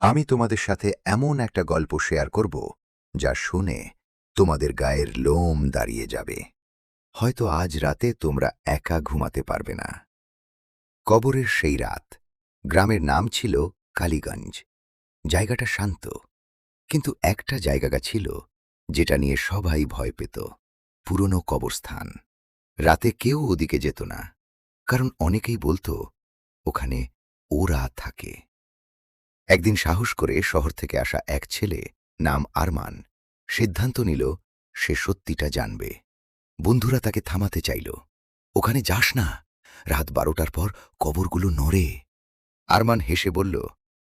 আমি তোমাদের সাথে এমন একটা গল্প শেয়ার করব যা শুনে তোমাদের গায়ের লোম দাঁড়িয়ে যাবে। হয়তো আজ রাতে তোমরা একা ঘুমাতে পারবে না। কবরের সেই রাত। গ্রামের নাম ছিল কালীগঞ্জ। জায়গাটা শান্ত, কিন্তু একটা জায়গা ছিল যেটা নিয়ে সবাই ভয় পেত। পুরনো কবরস্থান। রাতে কেউ ওদিকে যেত না, কারণ অনেকেই বলতো ওখানে ওরা থাকে। একদিন সাহস করে শহর থেকে আসা এক ছেলে, নাম আরমান, সিদ্ধান্ত নিল সে সত্যিটা জানবে। বন্ধুরা তাকে থামাতে চাইল। ওখানে যাস না, রাত 12টার পর কবরগুলো নড়ে। আরমান হেসে বলল,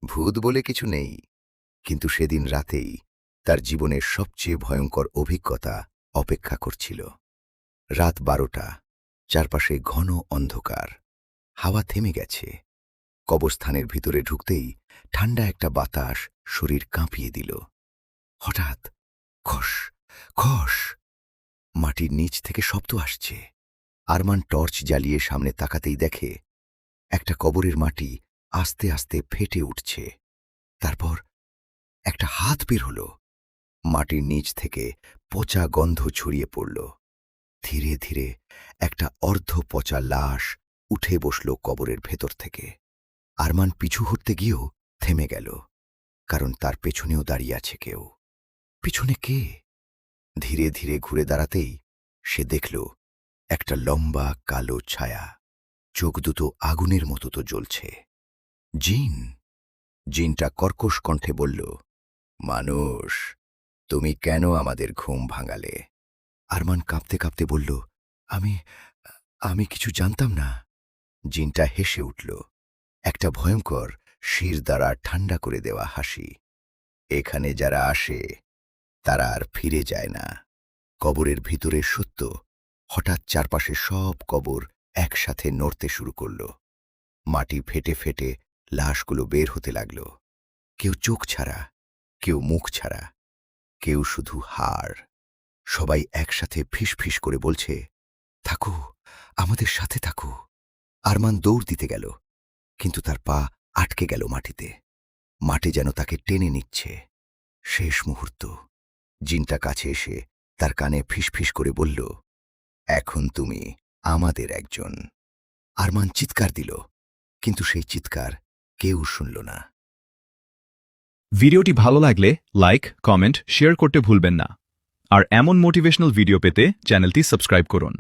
ভূত বলে কিছু নেই। কিন্তু সেদিন রাতেই তার জীবনের সবচেয়ে ভয়ঙ্কর অভিজ্ঞতা অপেক্ষা করছিল। রাত 12টা, চারপাশে ঘন অন্ধকার। হাওয়া থেমে গেছে। কবরস্থানের ভিতরে ঢুকতেই ঠান্ডা একটা বাতাস শরীর কাঁপিয়ে দিল। হঠাৎ খস খস মাটির নিচ থেকে শব্দ আসছে। আরমান টর্চ জ্বালিয়ে সামনে তাকাতেই দেখে একটা কবরের মাটি আস্তে আস্তে ফেটে উঠছে। তারপর একটা হাত বের হল। মাটির নিচ থেকে পচা গন্ধ ছড়িয়ে পড়ল। ধীরে ধীরে একটা অর্ধ পচা লাশ উঠে বসল কবরের ভেতর থেকে। আরমান পিছু হটতে গিয়েও থেমে গেল, কারণ তার পেছনেও দাঁড়িয়ে আছে কেউ। পিছনে কে? ধীরে ধীরে ঘুরে দাঁড়াতেই সে দেখল একটা লম্বা কালো ছায়া। চোখ দুটো আগুনের মতো তো জ্বলছে। জিন। জিনটা কর্কশ কণ্ঠে বলল, মানুষ, তুমি কেন আমাদের ঘুম ভাঙালে? আরমান কাঁপতে কাঁপতে বলল, আমি আমি কিছু জানতাম না। জিনটা হেসে উঠল, একটা ভয়ঙ্কর শির দ্বারা ঠান্ডা করে দেওয়া হাসি। এখানে যারা আসে তারা আর ফিরে যায় না। কবরের ভিতরে সত্য। হঠাৎ চারপাশে সব কবর একসাথে নড়তে শুরু করল। মাটি ফেটে ফেটে লাশগুলো বের হতে লাগল। কেউ চোখ ছাড়া, কেউ মুখ ছাড়া, কেউ শুধু হাড়। সবাই একসাথে ফিসফিস করে বলছে, থাকো, আমাদের সাথে থাকো। আরমান দৌড় দিতে গেল, কিন্তু তার পা আটকে গেল মাটিতে। মাটি যেন তাকে টেনে নিচ্ছে। শেষ মুহূর্ত। জিনটা কাছে এসে তার কানে ফিসফিস করে বলল, এখন তুমি আমাদের একজন। আরমান চিৎকার দিল, কিন্তু সেই চিৎকার কেউ শুনল না। ভিডিওটি ভালো লাগলে লাইক, কমেন্ট, শেয়ার করতে ভুলবেন না। আর এমন মোটিভেশনাল ভিডিও পেতে চ্যানেলটি সাবস্ক্রাইব করুন।